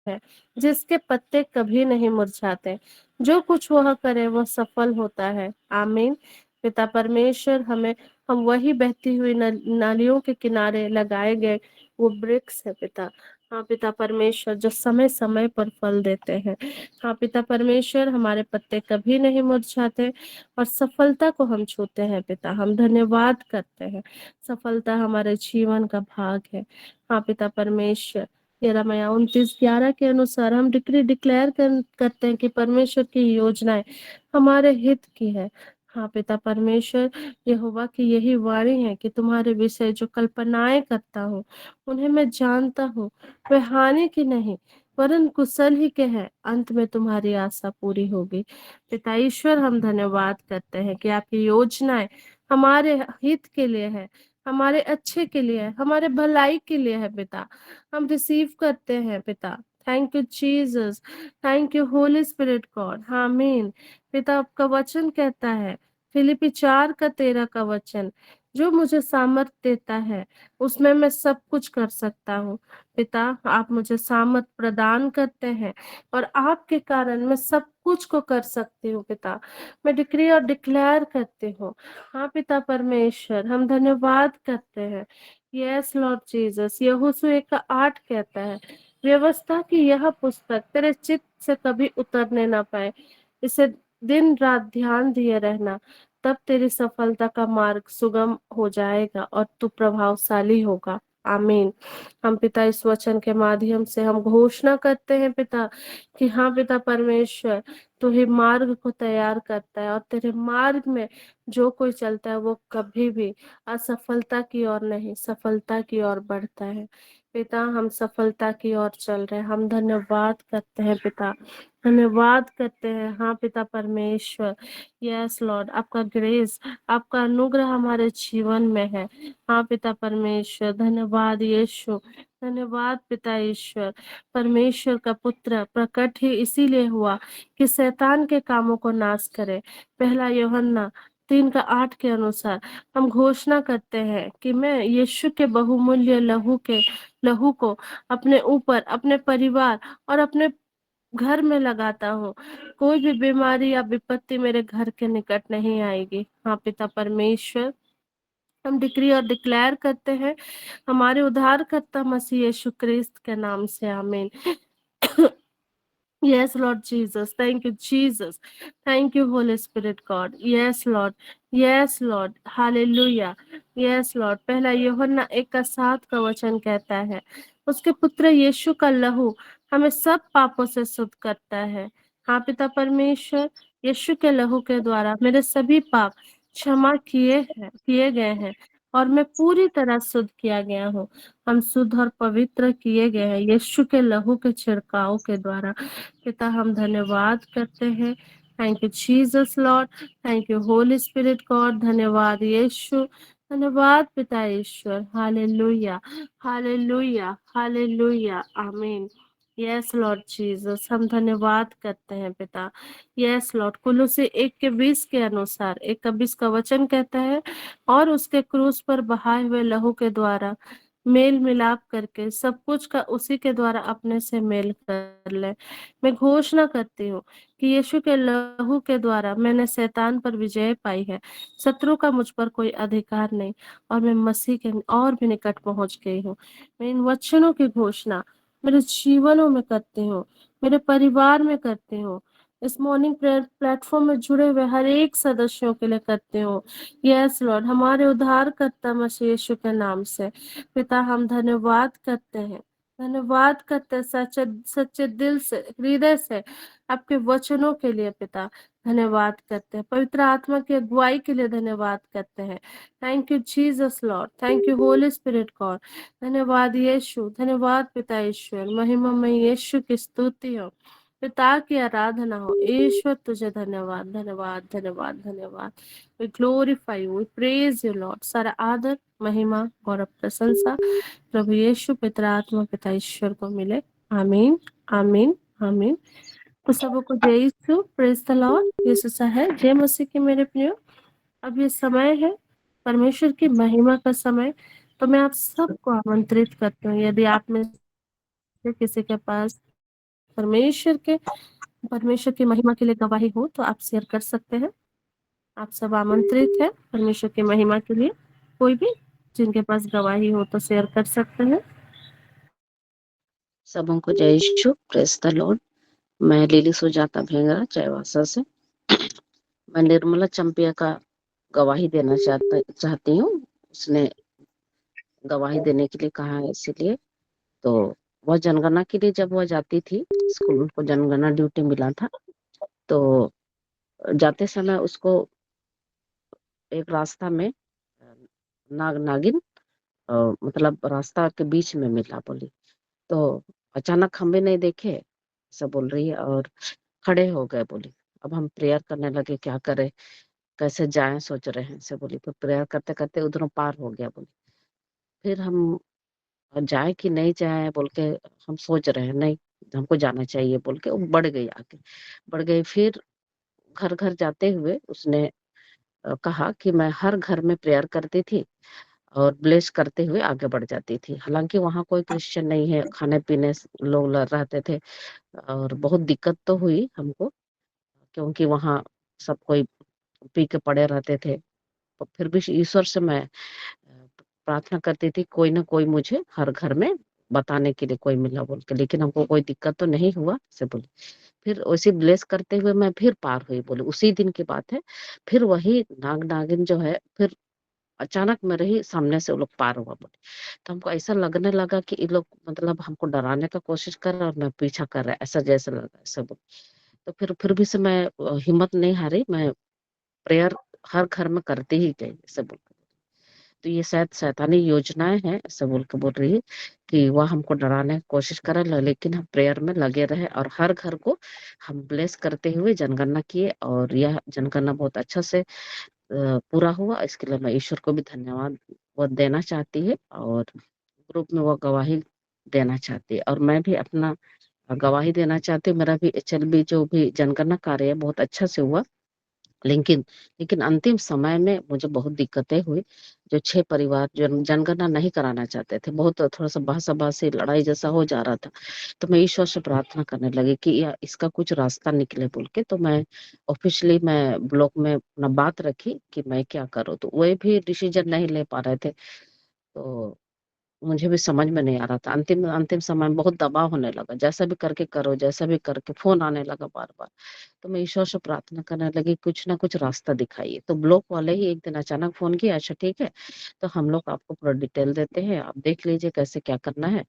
है, जिसके पत्ते कभी नहीं मुरझाते। जो कुछ वह करे वह सफल होता है। आमीन। पिता परमेश्वर, हम वही बहती हुई नालियों के किनारे लगाए गए वो वृक्ष है पिता। हाँ पिता परमेश्वर, जो समय समय पर फल देते हैं। हाँ पिता परमेश्वर, हमारे पत्ते कभी नहीं मुरझाते और सफलता को हम छूते हैं पिता। हम धन्यवाद करते हैं, सफलता हमारे जीवन का भाग है। हाँ पिता परमेश्वर, यिर्मयाह 29:11 के अनुसार हम डिक्री डिक्लेयर करते हैं कि परमेश्वर की योजनाएं हमारे हित की है। हाँ पिता परमेश्वर, यहोवा की यही वाणी है कि तुम्हारे विषय जो कल्पनाएं करता हूँ उन्हें मैं जानता हूँ, वे हानि की नहीं वरन कुशल ही के हैं। अंत में तुम्हारी आशा पूरी होगी। पिता ईश्वर, हम धन्यवाद करते हैं कि आपकी योजनाएं हमारे हित के लिए है, हमारे अच्छे के लिए है, हमारे भलाई के लिए है पिता। हम रिसीव करते हैं पिता। Thank you Jesus, thank you Holy Spirit God. आमीन। पिता, आपका वचन कहता है, फिलिपी 4:13 का वचन, जो मुझे सामर्थ देता है उसमें मैं सब कुछ कर सकता हूँ। पिता, आप मुझे सामर्थ प्रदान करते हैं और आपके कारण मैं सब कुछ को कर सकती हूँ पिता। मैं डिक्री और डिक्लेयर करती हूँ। हाँ पिता परमेश्वर, हम धन्यवाद करते हैं। Yes Lord Jesus. यहोशू 1:8 कहता है, व्यवस्था की यह पुस्तक तेरे चित्त से कभी उतरने ना पाए, इसे दिन रात ध्यान दिए रहना, तब तेरी सफलता का मार्ग सुगम हो जाएगा और तू प्रभावशाली होगा। आमीन। हम पिता इस वचन के माध्यम से हम घोषणा करते हैं पिता कि हाँ पिता परमेश्वर, तू ही मार्ग को तैयार करता है और तेरे मार्ग में जो कोई चलता है वो कभी भी असफलता की ओर नहीं, सफलता की ओर बढ़ता है। पिता, हम सफलता की ओर चल रहे हैं। हम धन्यवाद करते हैं पिता, धन्यवाद करते हैं। हाँ पिता परमेश्वर, यस लॉर्ड, आपका ग्रेस, आपका अनुग्रह हमारे जीवन में है। हाँ पिता परमेश्वर, धन्यवाद यीशु, धन्यवाद पिता ईश्वर। परमेश्वर का पुत्र प्रकट ही इसीलिए हुआ कि शैतान के कामों को नाश करे। 1 यूहन्ना 3:8 के अनुसार हम घोषणा करते हैं कि मैं यीशु के बहुमूल्य लहू को अपने ऊपर, अपने परिवार और अपने घर में लगाता हूँ। कोई भी बीमारी या विपत्ति मेरे घर के निकट नहीं आएगी। हाँ पिता परमेश्वर, हम डिक्री और डिक्लेयर करते हैं हमारे उद्धारकर्ता मसीह यीशु क्रिस्त के नाम से। आमीन। Yes, Lord Jesus. Thank you, Jesus. Thank you, Holy Spirit God. Yes, Lord. Yes, Lord. Hallelujah. Yes, Lord. 1 यूहन्ना 1:7 का वचन कहता है, उसके पुत्र यीशु का लहू हमें सब पापों से शुद्ध करता है। हाँ पिता परमेश्वर, यीशु के लहू के द्वारा मेरे सभी पाप क्षमा किए गए हैं और मैं पूरी तरह शुद्ध किया गया हूँ। हम शुद्ध और पवित्र किए गए हैं यीशु के लहू के छिड़काव के द्वारा। पिता, हम धन्यवाद करते हैं। Thank you Jesus Lord, thank you Holy Spirit God. धन्यवाद यीशु, धन्यवाद पिता ईश्वर। Hallelujah, hallelujah, hallelujah. Amen. Yes Lord Jesus, हम धन्यवाद करते हैं पिता। Yes Lord. कुलुस्सी 1:20 के अनुसार 1:20 का वचन कहता है, और उसके क्रूस पर बहाए हुए लहू के द्वारा मेल मिलाप करके सब कुछ का उसी के द्वारा अपने से मेल कर ले। मैं घोषणा करती हूँ कि यीशु के लहू के द्वारा मैंने शैतान पर विजय पाई है। शत्रु का मुझ पर कोई अधिकार नहीं और मैं मसीह के और भी निकट पहुंच गई हूँ। मैं इन वचनों की घोषणा मेरे जीवनों में करती हूँ, मेरे परिवार में करती हूँ, इस मॉर्निंग प्रेयर प्लेटफॉर्म में जुड़े हुए हर एक सदस्यों के लिए करती हूँ। यस लॉर्ड, हमारे उद्धारकर्ता मसीह यीशु के नाम से पिता, हम धन्यवाद करते हैं, धन्यवाद करते हैं सच्चे सच्चे दिल से, हृदय से आपके वचनों के लिए पिता। धन्यवाद करते हैं पवित्र आत्मा की अगुवाई के लिए, धन्यवाद करते हैं। Thank you Jesus Lord, thank you Holy Spirit God. धन्यवाद यीशु, धन्यवाद पिता ईश्वर। महिमा में यीशु की स्तुति हो, पिता की आराधना हो। ईश्वर तुझे धन्यवाद, धन्यवाद, धन्यवाद, धन्यवाद। We glorify you, we praise you lord. सारा आदर, महिमा, गौरव, प्रशंसा प्रभु यीशु पिता आत्मा पिता ईश्वर को मिले। आमीन, आमीन, आमीन। तो सबको जय यीशु, प्रेज द लॉर्ड। यीशु है, जय मसीह की मेरे प्रियो। अब ये समय है परमेश्वर की महिमा का समय। तो मैं आप सबको आमंत्रित करती हूँ, यदि आप में से किसी के पास परमेश्वर की महिमा के लिए गवाही हो तो आप शेयर कर सकते हैं। आप सब आमंत्रित हैं परमेश्वर की महिमा के लिए। कोई भी जिनके पास गवाही हो तो शेयर कर सकते हैं। सबों को जय यीशु, प्रेज द लॉर्ड। मैं लिली सुजाता भेंगरा चाईबासा से। मैं निर्मला चंपिया का गवाही देना चाहती हूँ। उसने गवाही देने के लिए कहा है, इसीलिए। तो वह जनगणना के लिए जब वह जाती थी स्कूल, उनको जनगणना ड्यूटी मिला था। तो जाते समय उसको एक रास्ता में नागिन मतलब रास्ता के बीच में मिला, बोली। तो अचानक हम भी नहीं देखे, सब बोल रही है, और खड़े हो गए, बोली। अब हम प्रेयर करने लगे, क्या करें, कैसे जाएं, सोच रहे हैं, से बोली। तो प्रेयर करते करते उधरों पार हो गया, बोली। फिर हम जाए कि नहीं जाए बोल के हम सोच रहे हैं, नहीं हमको जाना चाहिए बोल के वो बढ़ गई, आगे बढ़ गई। फिर घर घर जाते हुए उसने कहा कि मैं हर घर में प्रेयर करती थी और ब्लेस करते हुए आगे बढ़ जाती थी। हालांकि वहाँ कोई क्रिश्चियन नहीं है, खाने पीने लोग रहते थे, और बहुत दिक्कत तो हुई हमको, क्योंकि वहाँ सब कोई पी के पड़े रहते थे। तो फिर भी ईश्वर से मैं प्रार्थना करती थी, कोई ना कोई मुझे हर घर में बताने के लिए कोई मिला बोल के, लेकिन हमको कोई दिक्कत तो नहीं हुआ, से बोली। फिर उसी ब्लेस करते हुए मैं फिर पार हुई, बोले। उसी दिन की बात है। फिर वही नागिन जो है, फिर अचानक मेरे ही सामने से वो लोग पार हुआ, बोले। तो हमको ऐसा लगने लगा कि ये लोग मतलब हमको डराने का कोशिश कर रहे और मैं पीछा कर रहा है, ऐसा जैसा लगा, ऐसा बोले। तो फिर भी से मैं हिम्मत नहीं हारी, मैं प्रेयर हर घर में करती ही गई, ऐसे बोल। तो ये शायद शैतानी योजनाएं हैं, ऐसा बोल के बोल रही है कि वह हमको डराने की कोशिश करे, लेकिन हम प्रेयर में लगे रहे और हर घर को हम ब्लेस करते हुए जनगणना किए, और यह जनगणना बहुत अच्छा से पूरा हुआ। इसके लिए मैं ईश्वर को भी धन्यवाद वो देना चाहती है, और ग्रुप में वो गवाही देना चाहती है। और मैं भी अपना गवाही देना चाहती हूँ। मेरा भी HLB जो भी जनगणना कार्य है बहुत अच्छा से हुआ, लेकिन अंतिम समय में मुझे बहुत दिक्कतें हुई। जो 6 परिवार जो जनगणना नहीं कराना चाहते थे, बहुत थोड़ा-सा बहसा-बहसी लड़ाई जैसा हो जा रहा था। तो मैं ईश्वर से प्रार्थना करने लगी कि या इसका कुछ रास्ता निकले बोल के। तो मैं ऑफ़िशियली मैं ब्लॉक में अपना बात रखी कि मैं क्या करूँ? तो वे भी डिसीज़न नहीं ले पा रहे थे। तो मुझे भी समझ में नहीं आ रहा था। अंतिम अंतिम समय में बहुत दबाव होने लगा, जैसा भी करके करो, जैसा भी करके फ़ोन आने लगा बार-बार। तो मैं ईश्वर से प्रार्थना करने लगी, कुछ ना कुछ रास्ता दिखाइए। तो ब्लॉक वाले ही एक दिन अचानक फ़ोन किया, अच्छा ठीक है, तो हम लोग आपको पूरा डिटेल देते हैं, आप देख लीजिए कैसे क्या करना है,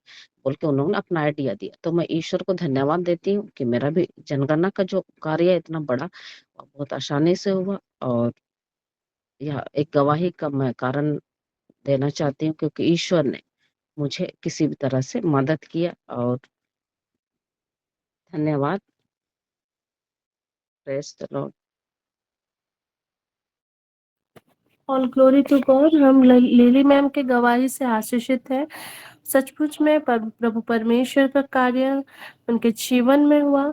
बोल के उन्होंने अपना आइडिया दिया। तो मैं ईश्वर को धन्यवाद देती हूँ कि मेरा भी जनगणना का जो कार्य है इतना बड़ा, बहुत आसानी से हुआ। और यह एक गवाही का मैं कारण देना चाहती हूँ, क्योंकि ईश्वर ने मुझे किसी भी तरह से मदद किया, और धन्यवाद। Praise the lord. All glory to God. हम लिली मैम के गवाही से आशीषित हैं। सचमुच में प्रभु परमेश्वर का कार्य उनके जीवन में हुआ,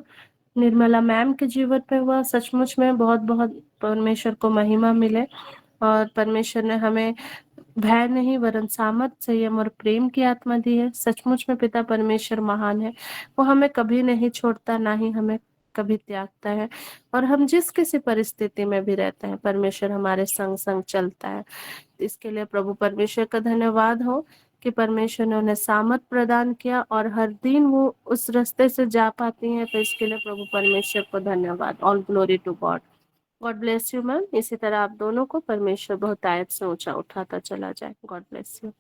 निर्मला मैम के जीवन में हुआ। सचमुच में बहुत बहुत परमेश्वर को महिमा मिले, और परमेश्वर ने हमें भय नहीं वरन सामर्थ, संयम और प्रेम की आत्मा दी है। सचमुच में पिता परमेश्वर महान है। वो हमें कभी नहीं छोड़ता, ना ही हमें कभी त्यागता है। और हम जिस किसी परिस्थिति में भी रहते हैं, परमेश्वर हमारे संग संग चलता है। इसके लिए प्रभु परमेश्वर का धन्यवाद हो कि परमेश्वर ने उन्हें सामर्थ प्रदान किया और हर दिन वो उस रास्ते से जा पाती हैं। तो इसके लिए प्रभु परमेश्वर को धन्यवाद। All glory to God. God bless you ma'am. इसी तरह आप दोनों को परमेश्वर बहुत आयत से ऊंचा उठाता चला जाए। God bless you.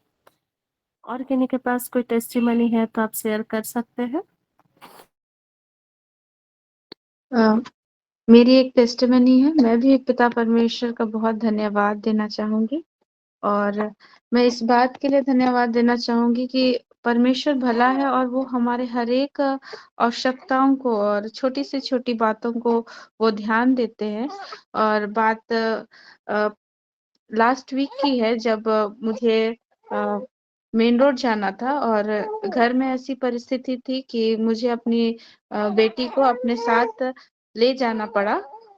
और किन्हीं के पास कोई टेस्टिमनी है तो आप शेयर कर सकते हैं। मेरी एक टेस्टिमनी है। मैं भी पिता परमेश्वर का बहुत धन्यवाद देना चाहूंगी, और मैं इस बात के लिए धन्यवाद देना चाहूंगी कि परमेश्वर भला है और वो हमारे हर एक आवश्यकताओं को और छोटी से छोटी बातों को वो ध्यान देते हैं। और बात लास्ट वीक की है, जब मुझे मेन रोड जाना था और घर में ऐसी परिस्थिति थी कि मुझे अपनी बेटी को अपने साथ ले जाना पड़ा।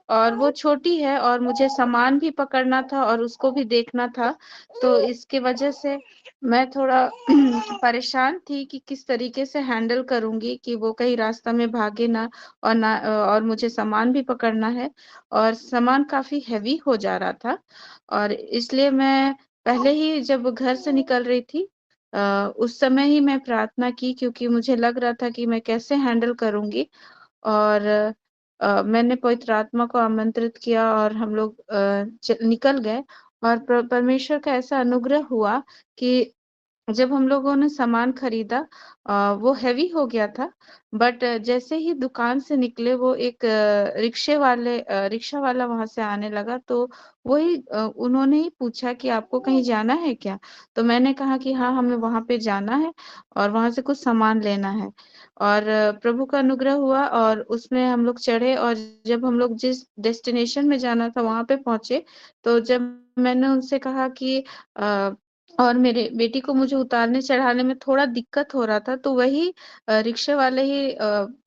और वो छोटी है और मुझे सामान भी पकड़ना था और उसको भी देखना था, तो इसकी वजह से मैं थोड़ा परेशान थी कि किस तरीके से हैंडल करूँगी कि वो कहीं रास्ता में भागे ना, और मुझे सामान भी पकड़ना है और सामान काफ़ी हेवी हो जा रहा था, और इसलिए मैं पहले ही जब घर से निकल रही थी उस समय ही मैं प्रार्थना की, क्योंकि मुझे लग रहा था कि मैं कैसे हैंडल करूँगी। और मैंने पवित्र आत्मा को आमंत्रित किया और हम लोग निकल गए, और परमेश्वर का ऐसा अनुग्रह हुआ कि जब हम लोगों ने सामान खरीदा वो हेवी हो गया था, बट जैसे ही दुकान से निकले वो एक रिक्शा वाला वहां से आने लगा, तो वही उन्होंने ही पूछा कि आपको कहीं जाना है क्या? तो मैंने कहा कि हाँ, हमें वहां पे जाना है और वहां से कुछ सामान लेना है। और प्रभु का अनुग्रह हुआ और उसमें हम लोग चढ़े, और जब हम लोग जिस डेस्टिनेशन में जाना था वहां पे पहुंचे, तो जब मैंने उनसे कहा कि और मेरे बेटी को मुझे उतारने चढ़ाने में थोड़ा दिक्कत हो रहा था, तो वही रिक्शे वाले ही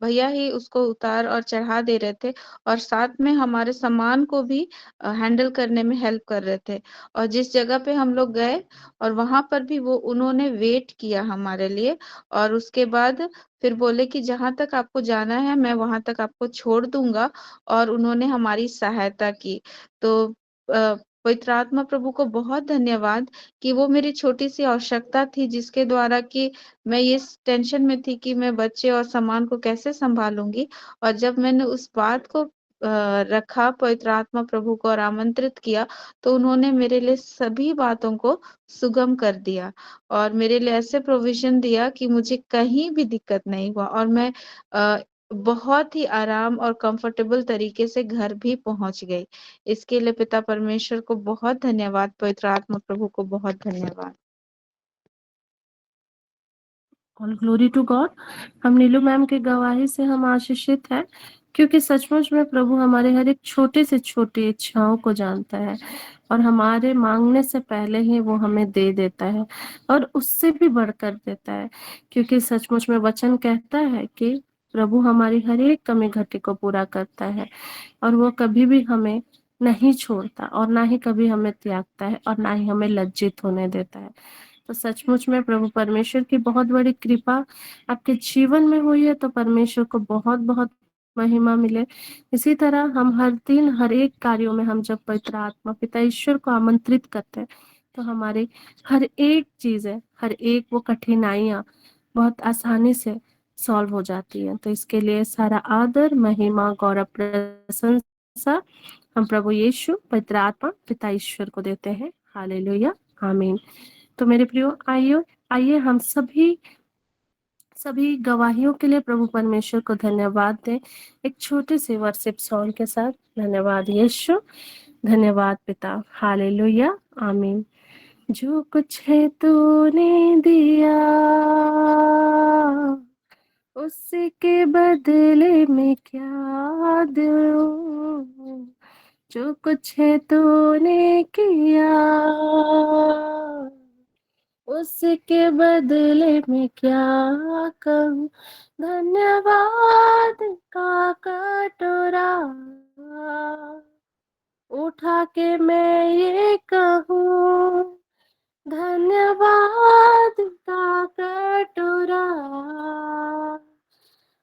भैया ही उसको उतार और चढ़ा दे रहे थे, और साथ में हमारे सामान को भी हैंडल करने में हेल्प कर रहे थे। और जिस जगह पे हम लोग गए और वहां पर भी वो उन्होंने वेट किया हमारे लिए, और उसके बाद फिर बोले कि जहां तक आपको जाना है मैं वहां तक आपको छोड़ दूंगा, और उन्होंने हमारी सहायता की। तो पवित्र आत्मा प्रभु को बहुत धन्यवाद कि वो मेरी छोटी-सी आवश्यकता थी, जिसके द्वारा कि मैं इस टेंशन में थी कि मैं बच्चे और सामान को कैसे सँभालूँगी, और जब मैंने उस बात को रखा पवित्र आत्मा प्रभु को और आमंत्रित किया, तो उन्होंने मेरे लिए सभी बातों को सुगम कर दिया, और मेरे लिए ऐसे प्रोविज़न दिया कि मुझे कहीं भी दिक्कत नहीं हुआ, और मैं अ, बहुत ही आराम और कंफर्टेबल तरीके से घर भी पहुँच गई। इसके लिए पिता परमेश्वर को बहुत धन्यवाद, पवित्र आत्मा प्रभु को बहुत धन्यवाद। All glory to God. हम नीलू मैम के गवाही से हम आशीषित हैं, क्योंकि सचमुच में प्रभु हमारे हर एक छोटे से छोटी इच्छाओं को जानता है और हमारे मांगने से पहले ही वो हमें दे देता है और उससे भी बढ़कर देता है, क्योंकि सचमुच में वचन कहता है कि प्रभु हमारी हर एक कमी घटी को पूरा करता है और वो कभी भी हमें नहीं छोड़ता और ना ही कभी हमें त्यागता है और ना ही हमें लज्जित होने देता है। तो सचमुच में प्रभु परमेश्वर की बहुत बड़ी कृपा आपके जीवन में हुई है, तो परमेश्वर को बहुत बहुत महिमा मिले। इसी तरह हम हर दिन हर एक कार्यों में हम जब पवित्र आत्मा पिता ईश्वर को आमंत्रित करते हैं, तो हमारी हर एक चीजें, हर एक वो कठिनाइयां बहुत आसानी से सॉल्व हो जाती है। तो इसके लिए सारा आदर, महिमा, गौरव, प्रशंसा हम प्रभु यीशु पवित्र आत्मा पिता ईश्वर को देते हैं। हालेलुया, आमीन। तो मेरे प्रियो, आइए हम सभी गवाहियों के लिए प्रभु परमेश्वर को धन्यवाद दें एक छोटे से वर्शिप सॉन्ग के साथ। धन्यवाद यीशु, धन्यवाद पिता, हालेलुया, आमीन। जो कुछ है तूने दिया, उसके बदले में क्या दूं? जो कुछ है तूने किया, उसके बदले में क्या कहूँ? धन्यवाद का कटोरा उठा के मैं ये कहूँ, धन्यवाद का कटोरा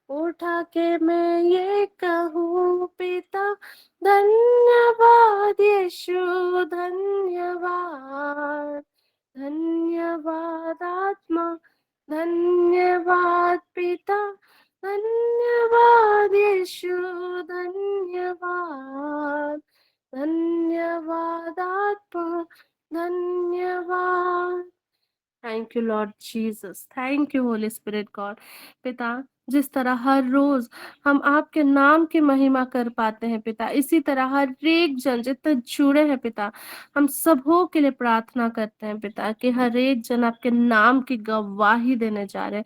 उठा के मैं ये कहूँ, पिता धन्यवाद, यीशु धन्यवाद, धन्यवाद आत्मा, धन्यवाद पिता, धन्यवाद यीशु, धन्यवाद, धन्यवाद आत्मा, धन्यवाद। Thank you Lord Jesus, thank you Holy Spirit God. पिता, जिस तरह हर रोज हम आपके नाम की महिमा कर पाते हैं पिता, इसी तरह हर एक जन जितने जुड़े हैं पिता, हम सबों के लिए प्रार्थना करते हैं पिता कि हर एक जन आपके नाम की गवाही देने जा रहे हैं।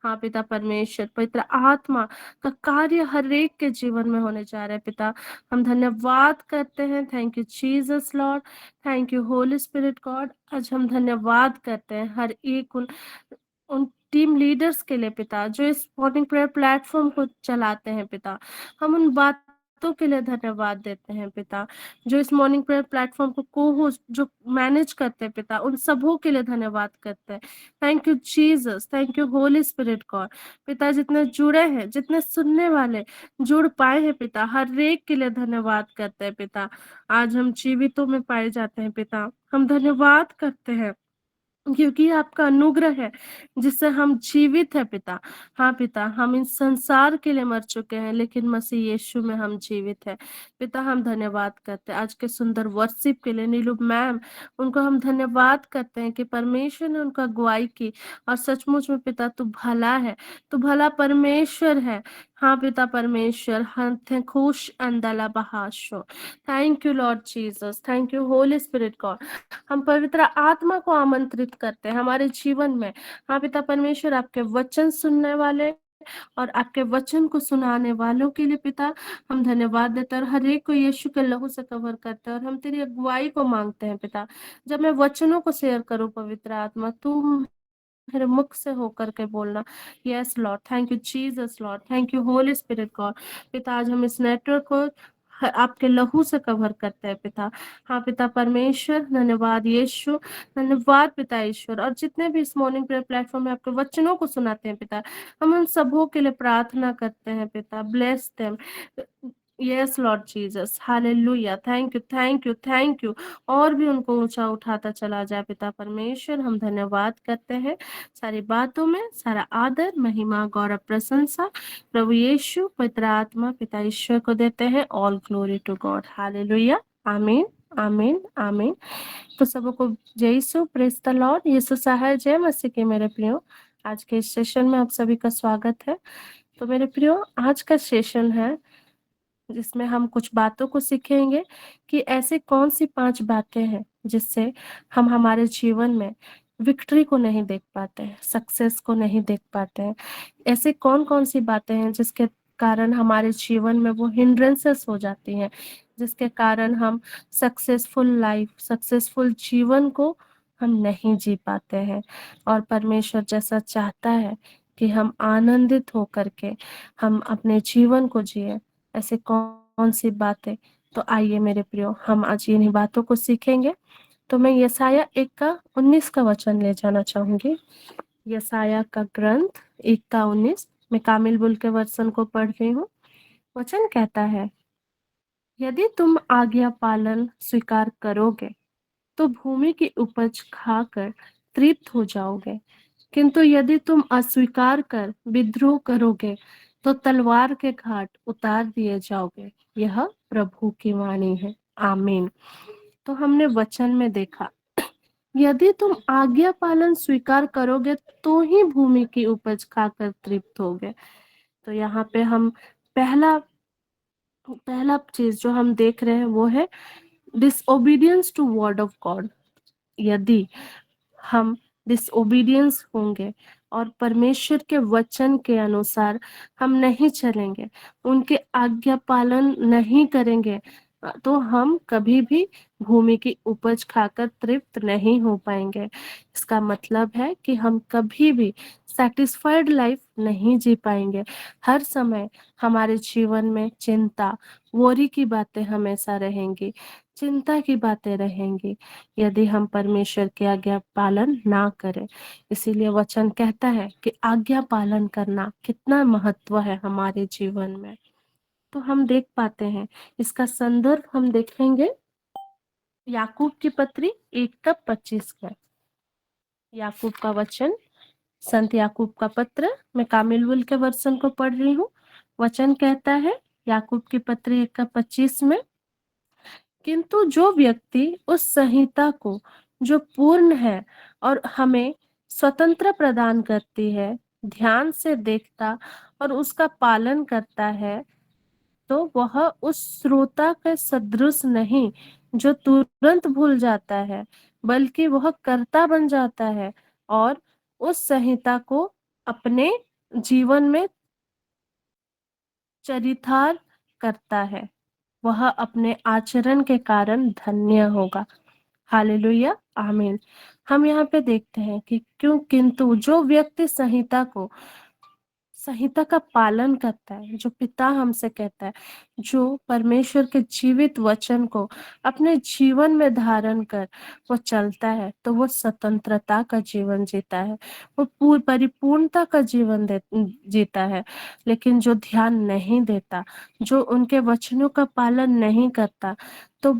हाँ पिता परमेश्वर, पवित्र आत्मा का कार्य हर एक के जीवन में होने जा रहा है पिता। हम धन्यवाद करते हैं। Thank you Jesus Lord, thank you Holy Spirit God. आज हम धन्यवाद करते हैं हर एक उन टीम लीडर्स के लिए पिता, जो इस मॉर्निंग प्रेयर प्लेटफॉर्म को चलाते हैं पिता। हम उन बातों बातों के लिए धन्यवाद देते हैं पिता, जो इस मॉर्निंग प्रेयर प्लेटफॉर्म को को-होस्ट जो मैनेज करते हैं पिता, उन सबों के लिए धन्यवाद करते हैं। Thank you Jesus, thank you Holy Spirit God. पिता जितने जुड़े हैं, जितने सुनने वाले जुड़ पाए हैं पिता, हर एक के लिए धन्यवाद करते हैं पिता। आज हम जीवितों में पाए जाते हैं पिता, हम धन्यवाद करते हैं क्योंकि ये आपका अनुग्रह है जिससे हम जीवित है पिता। हाँ पिता, हम इस संसार के लिए मर चुके हैं लेकिन मसीह यीशु में हम जीवित है पिता। हम धन्यवाद करते हैं आज के सुंदर वर्शिप के लिए। नीलू मैम, उनको हम धन्यवाद करते हैं कि परमेश्वर ने उनका अगुवाई की और सचमुच में पिता तू भला है, तू भला परमेश्वर है। हाँ पिता परमेश्वर, हम थे खुश अंदला बहाशो। Thank you Lord Jesus, thank you Holy Spirit God. हम पवित्र आत्मा को आमंत्रित करते हैं हमारे जीवन में। हाँ पिता परमेश्वर, आपके वचन सुनने वाले और आपके वचन को सुनाने वालों के लिए पिता हम धन्यवाद देते हैं और हर एक को यीशु के लहू से कवर करते हैं और हम तेरी अगुवाई को मांगते हैं पिता। जब मैं वचनों को शेयर करूं पवित्र आत्मा, तू मेरे मुख से होकर के बोलना। Yes Lord, thank you Jesus Lord, thank you Holy Spirit God. पिता आज हम इस नेटवर्क को आपके लहू से कवर करते हैं पिता। हाँ पिता परमेश्वर, धन्यवाद यीशु, धन्यवाद पिता ईश्वर। और जितने भी इस मॉर्निंग प्रेयर प्लेटफॉर्म में आपके वचनों को सुनाते हैं पिता, हम उन सबों के लिए प्रार्थना करते हैं पिता। Bless them. Yes Lord Jesus, hallelujah, thank you thank you thank you. और भी उनको ऊंचा उठाता चला जाए पिता परमेश्वर। हम धन्यवाद करते हैं सारी बातों में, सारा आदर महिमा गौरव प्रशंसा प्रभु यीशु पवित्र आत्मा पिता ईश्वर को देते हैं। All glory to God, hallelujah, आमीन आमीन आमीन। तो सबको जय Yeshu, praise the lord. Yeshu सहाय, जय मसीह के मेरे प्रियो। आज के इस सेशन में आप सभी का स्वागत है। तो मेरे प्रियो, आज का सेशन है जिसमें हम कुछ बातों को सीखेंगे कि ऐसे कौन सी 5 बातें हैं जिससे हम हमारे जीवन में विक्ट्री को नहीं देख पाते हैं, सक्सेस को नहीं देख पाते हैं। ऐसे कौन कौन सी बातें हैं जिसके कारण हमारे जीवन में वो हिंड्रेंसेस हो जाती हैं, जिसके कारण हम सक्सेसफुल लाइफ, सक्सेसफुल जीवन को हम नहीं जी पाते हैं। और परमेश्वर जैसा चाहता है कि हम आनंदित होकर के हम अपने जीवन को जिए, ऐसे कौन सी बातें। तो आइए मेरे प्रियो, हम आज इन्हीं बातों को सीखेंगे। तो मैं यसाया 1 का 19 का वचन ले जाना चाहूंगी। यसाया का ग्रंथ 1 का 19, मैं कामिल बुल के वचन को पढ़ रही हूँ। वचन कहता है, यदि तुम आज्ञा पालन स्वीकार करोगे तो भूमि की उपज खाकर तृप्त हो जाओगे, किंतु यदि तुम अस्वीकार कर विद्रोह करोगे तो तलवार के घाट उतार दिए जाओगे। यह प्रभु की वाणी है, आमीन। तो हमने वचन में देखा, यदि तुम आज्ञा पालन स्वीकार करोगे तो ही भूमि की उपज खाकर तृप्त होगे। तो यहाँ पे हम पहला चीज जो हम देख रहे हैं वो है disobedience to word of God. यदि हम डिसओबीडियंस होंगे और परमेश्वर के वचन के अनुसार हम नहीं चलेंगे, उनके आज्ञा पालन नहीं करेंगे, तो हम कभी भी भूमि की उपज खाकर तृप्त नहीं हो पाएंगे। इसका मतलब है कि हम कभी भी सेटिस्फाइड लाइफ नहीं जी पाएंगे। हर समय हमारे जीवन में चिंता, वोरी की बातें हमेशा रहेंगी, चिंता की बातें रहेंगी यदि हम परमेश्वर की आज्ञा पालन ना करें। इसीलिए वचन कहता है कि आज्ञा पालन करना कितना महत्व है हमारे जीवन में। तो हम देख पाते हैं, इसका संदर्भ हम देखेंगे याकूब की पत्री 1 का 25 का। याकूब का वचन, संत याकूब का पत्र, मैं कामिलवुल के वर्षन को पढ़ रही हूँ। वचन कहता है याकूब की पत्री 1 का 25 में, किंतु जो व्यक्ति उस संहिता को जो पूर्ण है और हमें स्वतंत्र प्रदान करती है ध्यान से देखता और उसका पालन करता है, तो वह उस श्रोता के सदृश नहीं जो तुरंत भूल जाता है, बल्कि वह कर्ता बन जाता है और उस संहिता को अपने जीवन में चरितार्थ करता है। वह अपने आचरण के कारण धन्य होगा। हालेलुया, आमीन। हम यहाँ पे देखते हैं कि क्यों, किंतु जो व्यक्ति संहिता को संहिता का पालन करता है, जो पिता हमसे कहता है, जो परमेश्वर के जीवित वचन को अपने जीवन में धारण कर वो चलता है, तो वो स्वतंत्रता का जीवन जीता है, वो परिपूर्णता का जीवन जीता है। लेकिन जो ध्यान नहीं देता, जो उनके वचनों का पालन नहीं करता, तो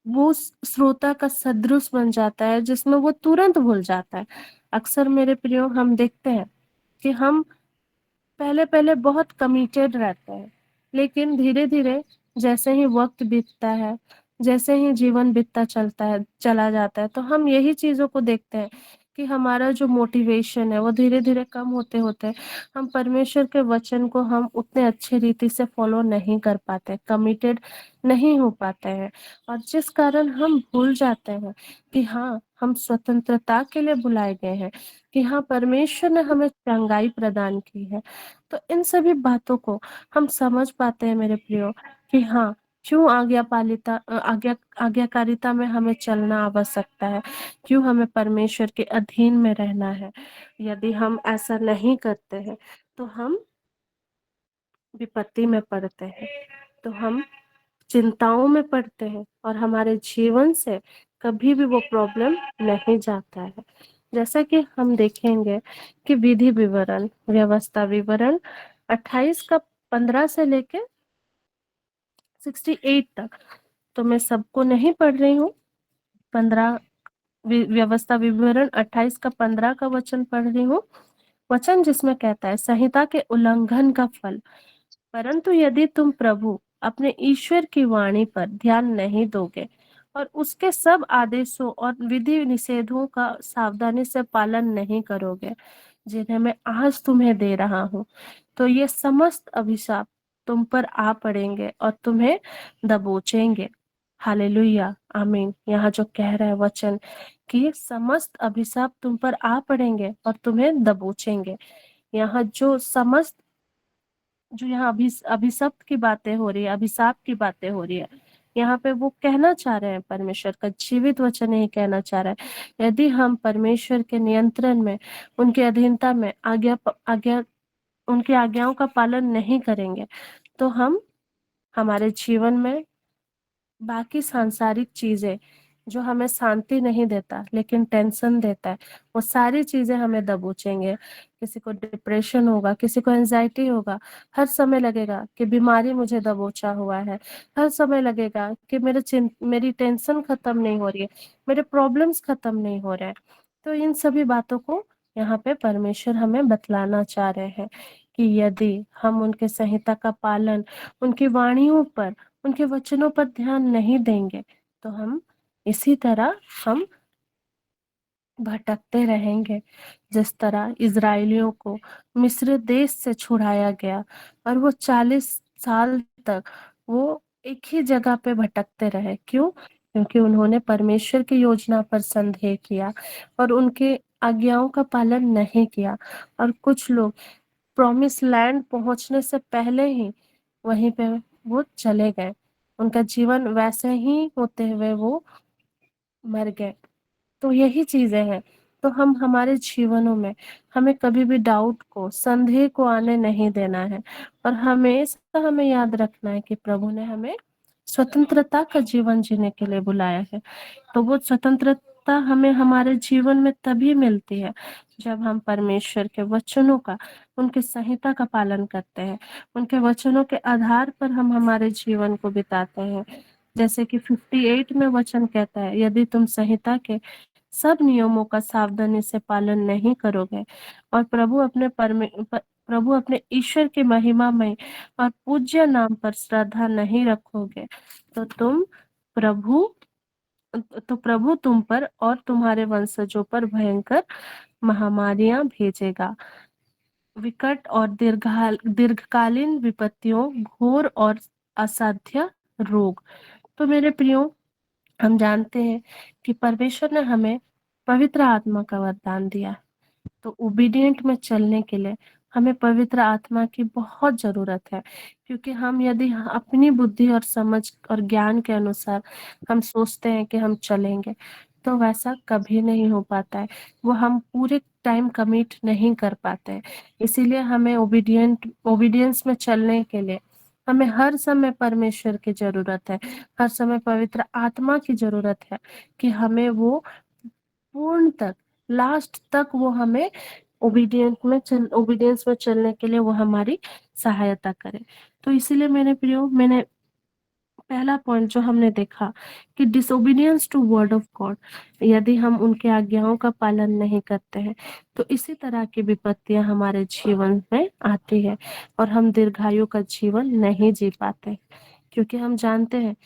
वो श्रोता का सदृश बन जाता है, जिसमें वो तुरंत भूल जाता है। अक्सर मेरे प्रियो, हम देखते हैं कि हम पहले पहले बहुत कमिटेड रहते हैं, लेकिन धीरे धीरे जैसे ही वक्त बीतता है, जैसे ही जीवन बीतता चला जाता है, तो हम यही चीजों को देखते हैं कि हमारा जो मोटिवेशन है वो धीरे धीरे कम होते होते हम परमेश्वर के वचन को हम उतने अच्छे रीति से फॉलो नहीं कर पाते, कमिटेड नहीं हो पाते हैं, और जिस कारण हम भूल जाते हैं कि हाँ, हम स्वतंत्रता के लिए बुलाए गए हैं, कि हाँ, परमेश्वर ने हमें चंगाई प्रदान की है। तो इन सभी बातों को हम समझ पाते हैं मेरे प्रियो, कि हाँ, क्यों आज्ञाकारिता में हमें चलना आवश्यकता है, क्यों हमें परमेश्वर के अधीन में रहना है। यदि हम ऐसा नहीं करते हैं तो हम विपत्ति में पड़ते हैं, तो हम चिंताओं में पड़ते हैं, और हमारे जीवन से कभी भी वो प्रॉब्लम नहीं जाता है। जैसा कि हम देखेंगे कि विधि विवरण, व्यवस्था विवरण 28 का 15 से लेके 68 तक, तो मैं सबको नहीं पढ़ रही हूँ। 15 व्यवस्था विवरण 28 का 15 का वचन पढ़ रही हूँ। वचन जिसमें कहता है, संहिता के उल्लंघन का फल, परंतु यदि तुम प्रभु अपने ईश्वर की वाणी पर ध्यान नहीं दोगे और उसके सब आदेशों और विधि निषेधों का सावधानी से पालन नहीं करोगे, जिन्हें मैं आज तुम्हें दे रहा हूँ, तो ये समस्त अभिशाप तुम पर आ पड़ेंगे और तुम्हें दबोचेंगे। हालेलुया, आमीन। यहाँ जो कह रहा है वचन कि ये समस्त अभिशाप तुम पर आ पड़ेंगे और तुम्हें दबोचेंगे, यहाँ जो समस्त, जो यहाँ अभिशप्त की बातें हो रही है, अभिशाप की बातें हो रही है, यहाँ पे वो कहना चाह रहे हैं, परमेश्वर का जीवित वचन यही कहना चाह रहा है, यदि हम परमेश्वर के नियंत्रण में, उनके अधीनता में, आज्ञा उनकी आज्ञाओं का पालन नहीं करेंगे, तो हम हमारे जीवन में बाकी सांसारिक चीजें जो हमें शांति नहीं देता लेकिन टेंशन देता है, वो सारी चीजें हमें दबोचेंगे। किसी को डिप्रेशन होगा, किसी को एंजाइटी होगा, हर समय लगेगा कि बीमारी मुझे दबोचा हुआ है, हर समय लगेगा कि मेरी टेंशन खत्म नहीं हो रही है, मेरे प्रॉब्लम्स खत्म नहीं हो रहे हैं। तो इन सभी बातों को यहाँ पे परमेश्वर हमें बतलाना चाह रहे हैं कि यदि हम उनके संहिता का पालन, उनकी वाणियों पर, उनके वचनों पर ध्यान नहीं देंगे, तो हम इसी तरह हम भटकते रहेंगे। जिस तरह इजरायलियों को मिस्र देश से छुड़ाया गया और वो 40 साल तक वो एक ही जगह पे भटकते रहे। क्यों? क्योंकि उन्होंने परमेश्वर की योजना पर संदेह किया और उनके आज्ञाओं का पालन नहीं किया, और कुछ लोग प्रॉमिस लैंड पहुंचने से पहले ही वहीं पे वो चले गए, उनका जीवन वैसे ही होते हुए वो मर गए। तो यही चीजें हैं। तो हम हमारे जीवनों में हमें कभी भी डाउट को, संदेह को आने नहीं देना है, और हमेशा हमें याद रखना है कि प्रभु ने हमें स्वतंत्रता का जीवन जीने के लिए बुलाया है। तो वो स्वतंत्रता हमें हमारे जीवन में तभी मिलती है जब हम परमेश्वर के वचनों का, उनकी संहिता का पालन करते हैं, उनके वचनों के आधार पर हम हमारे जीवन को बिताते हैं। जैसे कि 58 में वचन कहता है, यदि तुम संहिता के सब नियमों का सावधानी से पालन नहीं करोगे और प्रभु अपने ईश्वर के महिमामय और पूज्य नाम पर श्रद्धा नहीं रखोगे, तो प्रभु प्रभु तुम पर और तुम्हारे वंशजों पर भयंकर महामारियां भेजेगा, विकट और दीर्घकालीन विपत्तियों, घोर और असाध्य रोग। तो मेरे प्रियो, हम जानते हैं कि परमेश्वर ने हमें पवित्र आत्मा का वरदान दिया, तो ओबीडिएंट में चलने के लिए हमें पवित्र आत्मा की बहुत जरूरत है। क्योंकि हम यदि अपनी बुद्धि और समझ और ज्ञान के अनुसार हम सोचते हैं कि हम चलेंगे, तो वैसा कभी नहीं हो पाता है, वो हम पूरे टाइम कमिट नहीं कर पाते हैं। इसीलिए हमें ओबीडियंस में चलने के लिए हमें हर समय परमेश्वर की जरूरत है, हर समय पवित्र आत्मा की जरूरत है कि हमें वो पूर्ण तक, लास्ट तक वो हमें ओबीडियंस में चलने के लिए वो हमारी सहायता करे। तो इसीलिए मेरे प्रियो, मैंने पहला पॉइंट जो हमने देखा कि disobedience to word of God, यदि हम उनके आज्ञाओं का पालन नहीं करते हैं तो इसी तरह की विपत्तियां हमारे जीवन में आती है और हम दीर्घायु का जीवन नहीं जी पाते, क्योंकि हम जानते हैं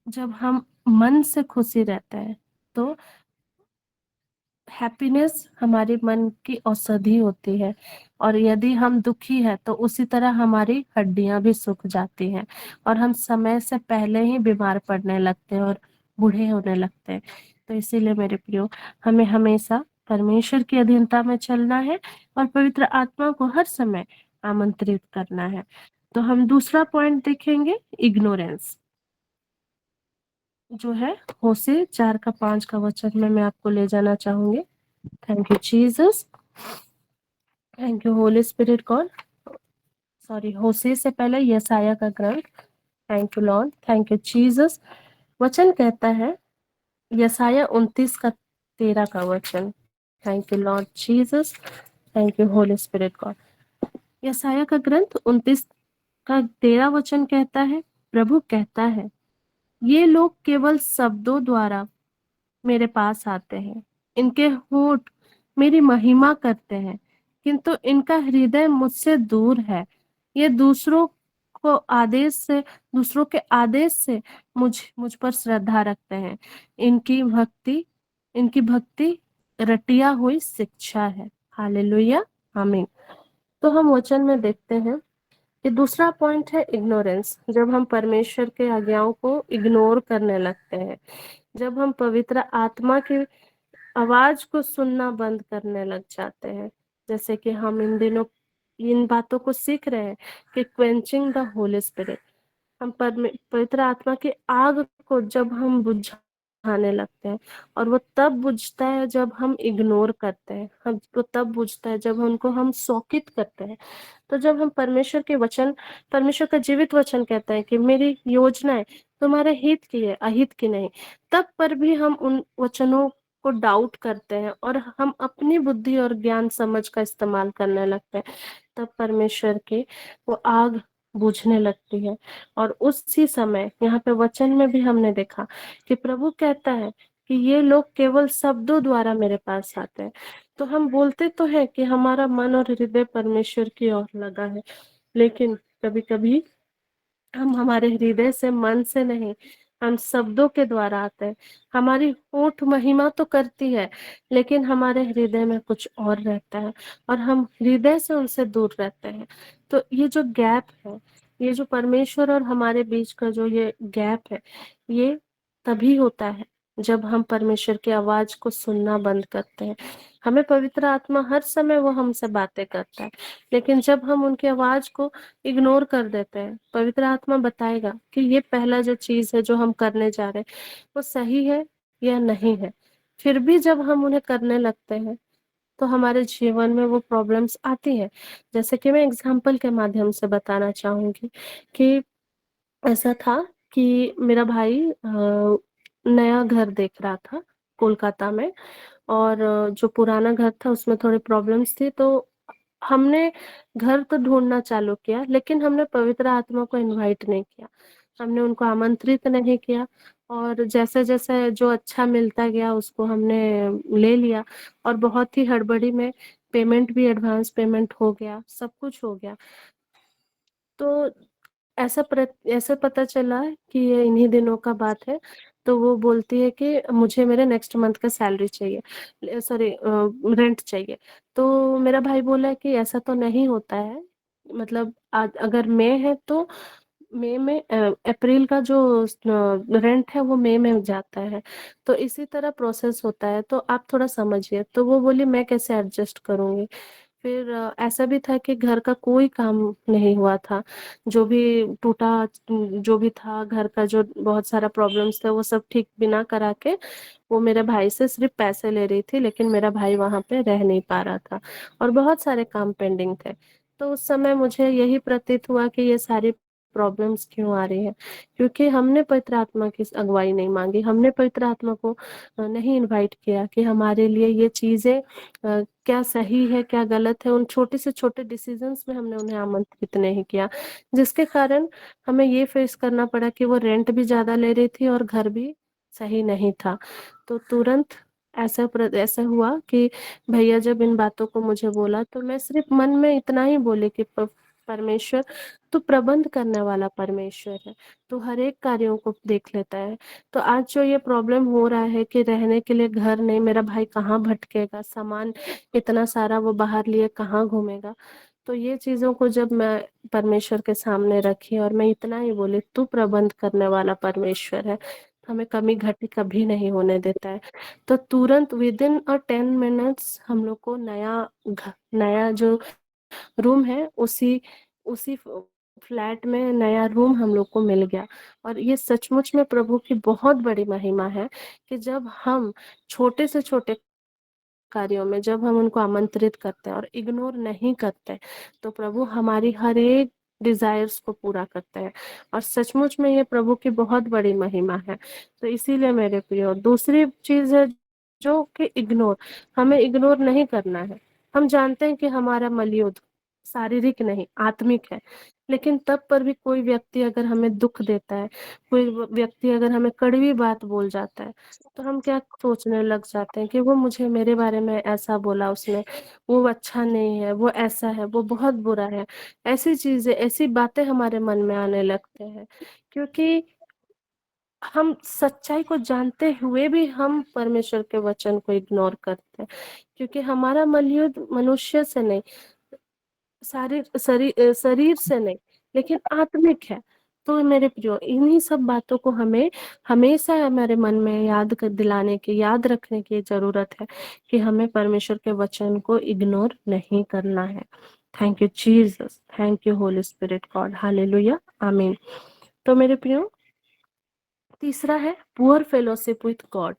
जब हम मन से खुशी रहते हैं तो हैप्पीनेस हमारे मन की औषधि होती है, और यदि हम दुखी है तो उसी तरह हमारी हड्डियां भी सूख जाती हैं और हम समय से पहले ही बीमार पड़ने लगते हैं और बूढ़े होने लगते हैं। तो इसीलिए मेरे प्रियो, हमें हमेशा परमेश्वर की अधीनता में चलना है और पवित्र आत्मा को हर समय आमंत्रित करना है। तो हम दूसरा पॉइंट देखेंगे, इग्नोरेंस, जो है होशे 4:5 का वचन में मैं आपको ले जाना चाहूंगी। Thank you Jesus, thank you Holy Spirit God. Sorry, होशे से पहले यशाया का ग्रंथ। Thank you Lord, thank you Jesus. वचन कहता है, यशाया 29:13 का वचन। Thank you Lord Jesus, thank you Holy Spirit God. यशाया का ग्रंथ 29:13 वचन कहता है, प्रभु कहता है, ये लोग केवल शब्दों द्वारा मेरे पास आते हैं, इनके होंठ मेरी महिमा करते हैं, किंतु इनका हृदय मुझसे दूर है। ये दूसरों के आदेश से मुझ पर श्रद्धा रखते हैं। इनकी भक्ति रटिया हुई शिक्षा है। हालेलुया, आमीन। तो हम वचन में देखते हैं कि दूसरा पॉइंट है इग्नोरेंस। जब हम परमेश्वर के आज्ञाओं को इग्नोर करने लगते हैं, जब हम पवित्र आत्मा की आवाज को सुनना बंद करने लग जाते हैं, जैसे कि हम इन दिनों इन बातों को सीख रहे हैं कि क्वेंचिंग द होली स्पिरिट, हम पवित्र आत्मा की आग को जब हम बुझाने लगते हैं, और वो तब बुझता है जब हम इग्नोर करते हैं, हम वो तब बुझता है जब उनको हम शोकित करते हैं। तो जब हम परमेश्वर का जीवित वचन कहता है कि मेरी योजनाएं तुम्हारे हित की है, अहित की नहीं, तब पर भी हम उन वचनों को डाउट करते हैं और हम अपनी बुद्धि और ज्ञान समझ का इस्तेमाल करने लगते हैं, तब परमेश्वर की वो आग बुझने लगती है। और उसी समय यहाँ पे वचन में भी हमने देखा कि प्रभु कहता है कि ये लोग केवल शब्दों द्वारा मेरे पास आते हैं। तो हम बोलते तो हैं कि हमारा मन और हृदय परमेश्वर की ओर लगा है, लेकिन कभी कभी हम हमारे हृदय से, मन से नहीं, हम शब्दों के द्वारा आते हैं। हमारी होठ महिमा तो करती है, लेकिन हमारे हृदय में कुछ और रहता है और हम हृदय से उनसे दूर रहते हैं। तो ये जो गैप है, ये जो परमेश्वर और हमारे बीच का जो ये गैप है, ये तभी होता है जब हम परमेश्वर की आवाज को सुनना बंद करते हैं। हमें पवित्र आत्मा हर समय वो हमसे बातें करता है, लेकिन जब हम उनकी आवाज को इग्नोर कर देते हैं, पवित्र आत्मा बताएगा कि ये पहला जो चीज है जो हम करने जा रहे हैं वो सही है या नहीं है। फिर भी जब हम उन्हें करने लगते हैं तो हमारे जीवन में वो प्रॉब्लम्स आती है। जैसे कि मैं एग्जाम्पल के माध्यम से बताना चाहूंगी कि ऐसा था कि मेरा भाई नया घर देख रहा था कोलकाता में, और जो पुराना घर था उसमें थोड़ी प्रॉब्लम्स थी। तो हमने घर तो ढूंढना चालू किया, लेकिन हमने पवित्र आत्मा को इनवाइट नहीं किया, हमने उनको आमंत्रित नहीं किया। और जैसे जैसे जो अच्छा मिलता गया उसको हमने ले लिया, और बहुत ही हड़बड़ी में पेमेंट भी, एडवांस पेमेंट हो गया, सब कुछ हो गया। तो ऐसा पता चला कि ये इन्हीं दिनों का बात है। तो वो बोलती है कि मुझे मेरे नेक्स्ट मंथ का सैलरी चाहिए, सॉरी रेंट चाहिए। तो मेरा भाई बोला कि ऐसा तो नहीं होता है, मतलब आज अगर मई है तो मई में अप्रैल का जो रेंट है वो मई में जाता है, तो इसी तरह प्रोसेस होता है, तो आप थोड़ा समझिए। तो वो बोली मैं कैसे एडजस्ट करूंगी। फिर ऐसा भी था कि घर का कोई काम नहीं हुआ था। जो भी टूटा जो भी था घर का, जो बहुत सारा प्रॉब्लम्स था, वो सब ठीक बिना करा के वो मेरे भाई से सिर्फ पैसे ले रही थी, लेकिन मेरा भाई वहां पे रह नहीं पा रहा था और बहुत सारे काम पेंडिंग थे। तो उस समय मुझे यही प्रतीत हुआ कि ये सारी प्रॉब्लम्स क्यों आ रही है, क्योंकि हमने पवित्र आत्मा की अगुवाई नहीं मांगी, हमने पवित्र आत्मा को नहीं इनवाइट किया कि हमारे लिए ये चीजें क्या सही है क्या गलत है। उन छोटे से छोटे डिसीजंस में हमने उन्हें आमंत्रित नहीं किया, जिसके कारण हमें ये फेस करना पड़ा कि वो रेंट भी ज्यादा ले रही थी और घर भी सही नहीं था। तो तुरंत ऐसा हुआ कि भैया जब इन बातों को मुझे बोला तो मैं सिर्फ मन में इतना ही बोली कि परमेश्वर तू प्रबंध करने वाला परमेश्वर है, तू हर एक कार्यों को देख लेता है। तो आज जो ये प्रॉब्लम हो रहा है कि रहने के लिए घर नहीं, मेरा भाई कहाँ भटकेगा, सामान इतना सारा वो बाहर लिए कहाँ घूमेगा। तो ये चीजों को जब मैं परमेश्वर के सामने रखी और मैं इतना ही बोली, तू प्रबंध करने वाला परमेश्वर है, हमें कमी घटी कभी नहीं होने देता है। तो तुरंत विदिन 10 मिनट्स हम लोग को नया जो रूम है उसी उसी फ्लैट में नया रूम हम लोग को मिल गया। और ये सचमुच में प्रभु की बहुत बड़ी महिमा है कि जब हम छोटे से छोटे कार्यों में जब हम उनको आमंत्रित करते हैं और इग्नोर नहीं करते, तो प्रभु हमारी हर एक डिजायर्स को पूरा करते हैं। और सचमुच में ये प्रभु की बहुत बड़ी महिमा है। तो इसीलिए मेरे प्रियो, दूसरी चीज है जो कि हमें इग्नोर नहीं करना है। हम जानते हैं कि हमारा मलयुद्ध शारीरिक नहीं आत्मिक है, लेकिन तब पर भी कोई व्यक्ति अगर हमें दुख देता है, कोई व्यक्ति अगर हमें कड़वी बात बोल जाता है, तो हम क्या सोचने लग जाते हैं कि वो मुझे मेरे बारे में ऐसा बोला उसने, वो अच्छा नहीं है, वो ऐसा है, वो बहुत बुरा है। ऐसी चीजें ऐसी बातें हमारे मन में आने लगते हैं, क्योंकि हम सच्चाई को जानते हुए भी हम परमेश्वर के वचन को इग्नोर करते हैं। क्योंकि हमारा मलयुद्ध मनुष्य से नहीं, शरीर से नहीं, लेकिन आत्मिक है। तो मेरे प्रियो, इन्हीं सब बातों को हमें हमेशा हमारे मन में दिलाने की, याद रखने की जरूरत है कि हमें परमेश्वर के वचन को इग्नोर नहीं करना है। Thank you Jesus, thank you Holy Spirit God, hallelujah, आमीन। तो मेरे प्रियो, तीसरा है पुअर फेलोशिप विथ गॉड।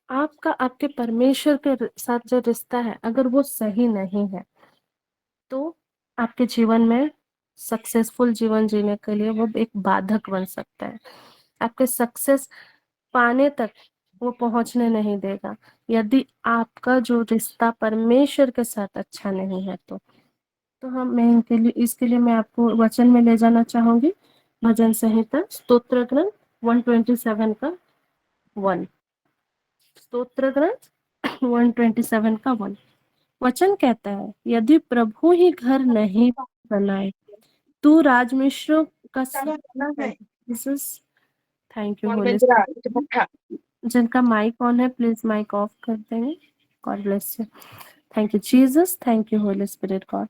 आपका आपके परमेश्वर के साथ जो रिश्ता है, अगर वो सही नहीं है, तो आपके जीवन में सक्सेसफुल जीवन जीने के लिए वो एक बाधक बन सकता है। आपके सक्सेस पाने तक वो पहुंचने नहीं देगा, यदि आपका जो रिश्ता परमेश्वर के साथ अच्छा नहीं है। तो मैं इसके लिए मैं आपको वचन में ले जाना चाहूंगी, भजन संहिता स्तोत्र ग्रंथ 127 का 1। स्तोत्र ग्रंथ 127 का 1 वचन कहता है, यदि प्रभु ही घर नहीं बनाए तो राजमिस्त्रियों का थैंक यू होली स्पिरिट। जिनका माइक ऑन है प्लीज माइक ऑफ कर देंगे। God bless you, thank you Jesus, thank you Holy Spirit God.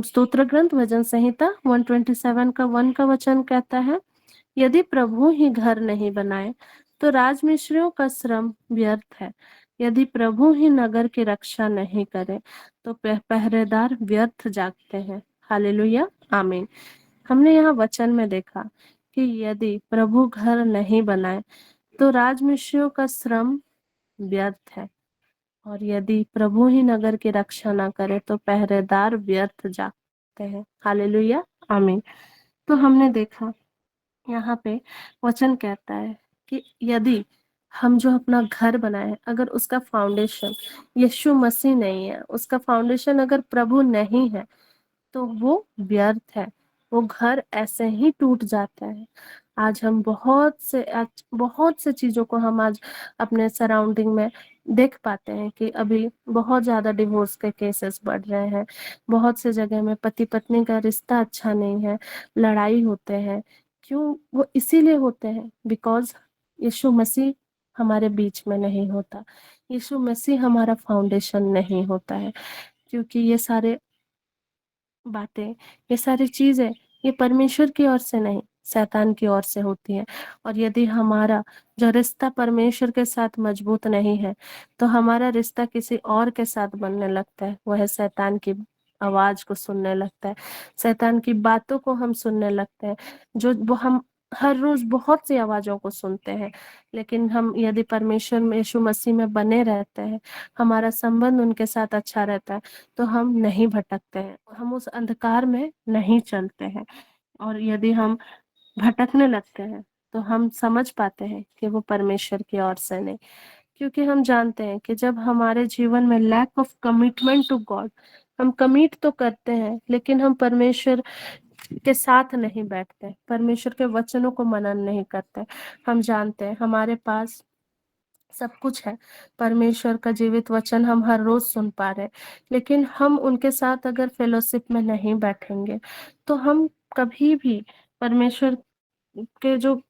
स्तोत्र ग्रंथ भजन संहिता 127 का 1 का वचन कहता है, यदि प्रभु ही घर नहीं बनाए तो राजमिस्त्रियों का श्रम व्यर्थ है। यदि प्रभु ही नगर की रक्षा नहीं करे तो पहरेदार व्यर्थ जागते हैं। हालेलुया, आमीन। हमने यहाँ वचन में देखा कि यदि प्रभु घर नहीं बनाए तो राजमिस्त्रियों का श्रम व्यर्थ है, और यदि प्रभु ही नगर की रक्षा ना करे तो पहरेदार व्यर्थ जागते हैं। हालेलुया, आमीन। तो हमने देखा यहाँ पे वचन कहता है कि यदि हम जो अपना घर बनाए, अगर उसका फाउंडेशन यीशु मसीह नहीं है, उसका फाउंडेशन अगर प्रभु नहीं है, तो वो व्यर्थ है, वो घर ऐसे ही टूट जाता है। आज हम बहुत से चीजों को हम आज अपने सराउंडिंग में देख पाते हैं कि अभी बहुत ज्यादा डिवोर्स के केसेस बढ़ रहे हैं। बहुत से जगह में पति पत्नी का रिश्ता अच्छा नहीं है, लड़ाई होते हैं। क्यों वो इसीलिए होते हैं? बिकॉज यीशु मसीह हमारे बीच में नहीं होता, यीशु मसीह हमारा फाउंडेशन नहीं होता है। क्योंकि ये सारे बातें, ये सारी चीजें, ये परमेश्वर की ओर से नहीं, शैतान की ओर से होती है। और यदि हमारा जो रिश्ता परमेश्वर के साथ मजबूत नहीं है तो हमारा रिश्ता किसी और के साथ बनने लगता है। वह शैतान की आवाज को सुनने लगता है, शैतान की बातों को हम सुनने लगते हैं। जो वो हम हर रोज बहुत सी आवाजों को सुनते हैं, लेकिन हम यदि परमेश्वर में यीशु मसीह में बने रहते हैं, हमारा संबंध उनके साथ अच्छा रहता है, तो हम नहीं भटकते हैं, हम उस अंधकार में नहीं चलते हैं। और यदि हम भटकने लगते हैं तो हम समझ पाते हैं कि वो परमेश्वर की ओर से नहीं, क्योंकि हम जानते हैं कि जब हमारे जीवन में lack of commitment to God, हम कमिट तो करते हैं लेकिन हम परमेश्वर के साथ नहीं बैठते, परमेश्वर के वचनों को मनन नहीं करते। हम जानते हैं हमारे पास सब कुछ है, परमेश्वर का जीवित वचन हम हर रोज सुन पा रहे हैं, लेकिन हम उनके साथ अगर फेलोशिप में नहीं बैठेंगे तो हम कभी भी परमेश्वर के जो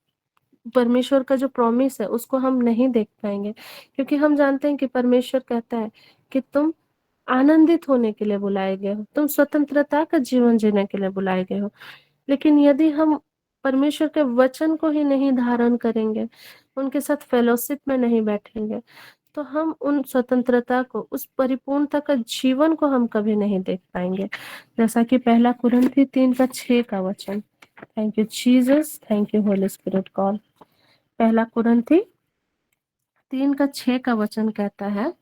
परमेश्वर का जो प्रॉमिस है उसको हम नहीं देख पाएंगे। क्योंकि हम जानते हैं कि परमेश्वर कहता है कि तुम आनंदित होने के लिए बुलाए गए हो, तुम स्वतंत्रता का जीवन जीने के लिए बुलाए गए हो। लेकिन यदि हम परमेश्वर के वचन को ही नहीं धारण करेंगे, उनके साथ फेलोशिप में नहीं बैठेंगे, तो हम उन स्वतंत्रता को, उस परिपूर्णता का जीवन को हम कभी नहीं देख पाएंगे। जैसा कि पहला कुरिन्थी 3:6 का वचन, thank you Jesus, thank you Holy Spirit God. पहला कुरिन्थी 3:6 का वचन कहता है,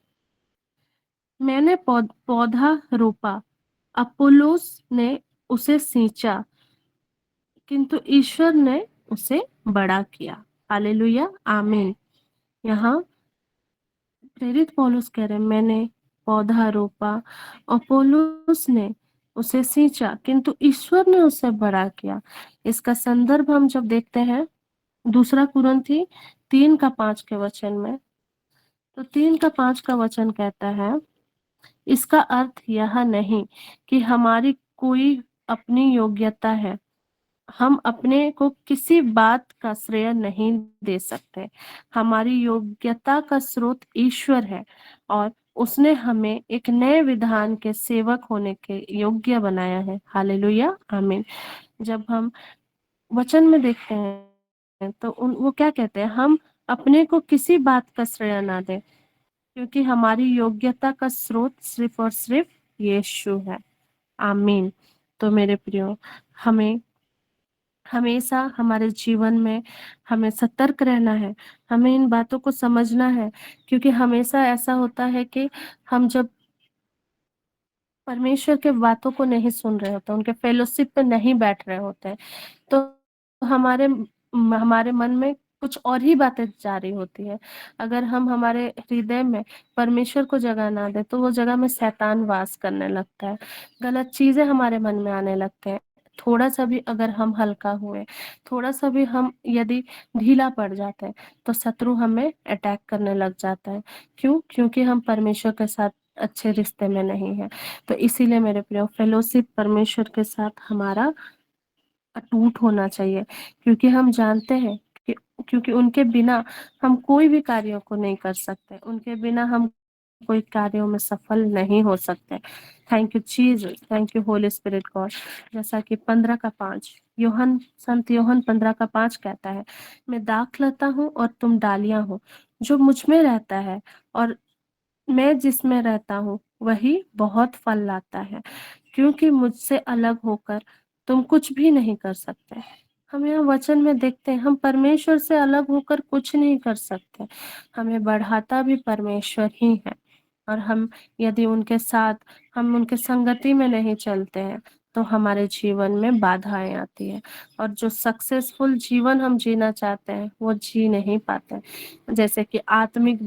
मैंने पौधा रोपा, अपुल्लोस ने उसे सींचा, किंतु ईश्वर ने उसे बड़ा किया। हालेलुया, आमीन। यहाँ प्रेरित पौलुस कह रहे हैं, मैंने पौधा रोपा, अपोलोस ने उसे सींचा, किंतु ईश्वर ने उसे बड़ा किया। इसका संदर्भ हम जब देखते हैं दूसरा कुरिन्थी 3:5 के वचन में, तो 3:5 का वचन कहता है, इसका अर्थ यह नहीं कि हमारी कोई अपनी योग्यता है, हम अपने को किसी बात का श्रेय नहीं दे सकते। हमारी योग्यता का स्रोत ईश्वर है और उसने हमें एक नए विधान के सेवक होने के योग्य बनाया है। हालेलुया, आमीन। जब हम वचन में देखते हैं तो वो क्या कहते हैं, हम अपने को किसी बात का श्रेय ना दें, क्योंकि हमारी योग्यता का स्रोत सिर्फ और सिर्फ यीशु है। आमीन। तो मेरे प्रियो, हमें हमेशा हमारे जीवन में हमें सतर्क रहना है, हमें इन बातों को समझना है, क्योंकि हमेशा ऐसा होता है कि हम जब परमेश्वर के बातों को नहीं सुन रहे होते, उनके फेलोशिप पे नहीं बैठ रहे होते, तो हमारे हमारे मन में कुछ और ही बातें जा रही होती है। अगर हम हमारे हृदय में परमेश्वर को जगह ना दे तो वो जगह में शैतान वास करने लगता है, गलत चीजें हमारे मन में आने लगते हैं। थोड़ा सा भी अगर हम हल्का हुए, थोड़ा सा भी हम यदि ढीला पड़ जाते हैं तो शत्रु हमें अटैक करने लग जाता है। क्यों? क्योंकि हम परमेश्वर के साथ अच्छे रिश्ते में नहीं है। तो इसीलिए मेरे प्रिय, फेलोशिप परमेश्वर के साथ हमारा अटूट होना चाहिए, क्योंकि हम जानते हैं कि क्योंकि उनके बिना हम कोई भी कार्यों को नहीं कर सकते, उनके बिना हम कोई कार्यों में सफल नहीं हो सकते। Thank you Jesus, thank you Holy Spirit God. जैसा कि 15:5 संत योहन 15:5 कहता है, मैं दाख लेता हूँ और तुम डालियां हो, जो मुझ में रहता है और मैं जिसमें रहता हूँ वही बहुत फल लाता है, क्योंकि मुझसे अलग होकर तुम कुछ भी नहीं कर सकते। हम यहाँ वचन में देखते हैं हम परमेश्वर से अलग होकर कुछ नहीं कर सकते, हमें बढ़ाता भी परमेश्वर ही है। और हम यदि उनके साथ, हम उनके संगति में नहीं चलते हैं तो हमारे जीवन में बाधाएं आती है, और जो सक्सेसफुल जीवन हम जीना चाहते हैं वो जी नहीं पाते। जैसे कि आत्मिक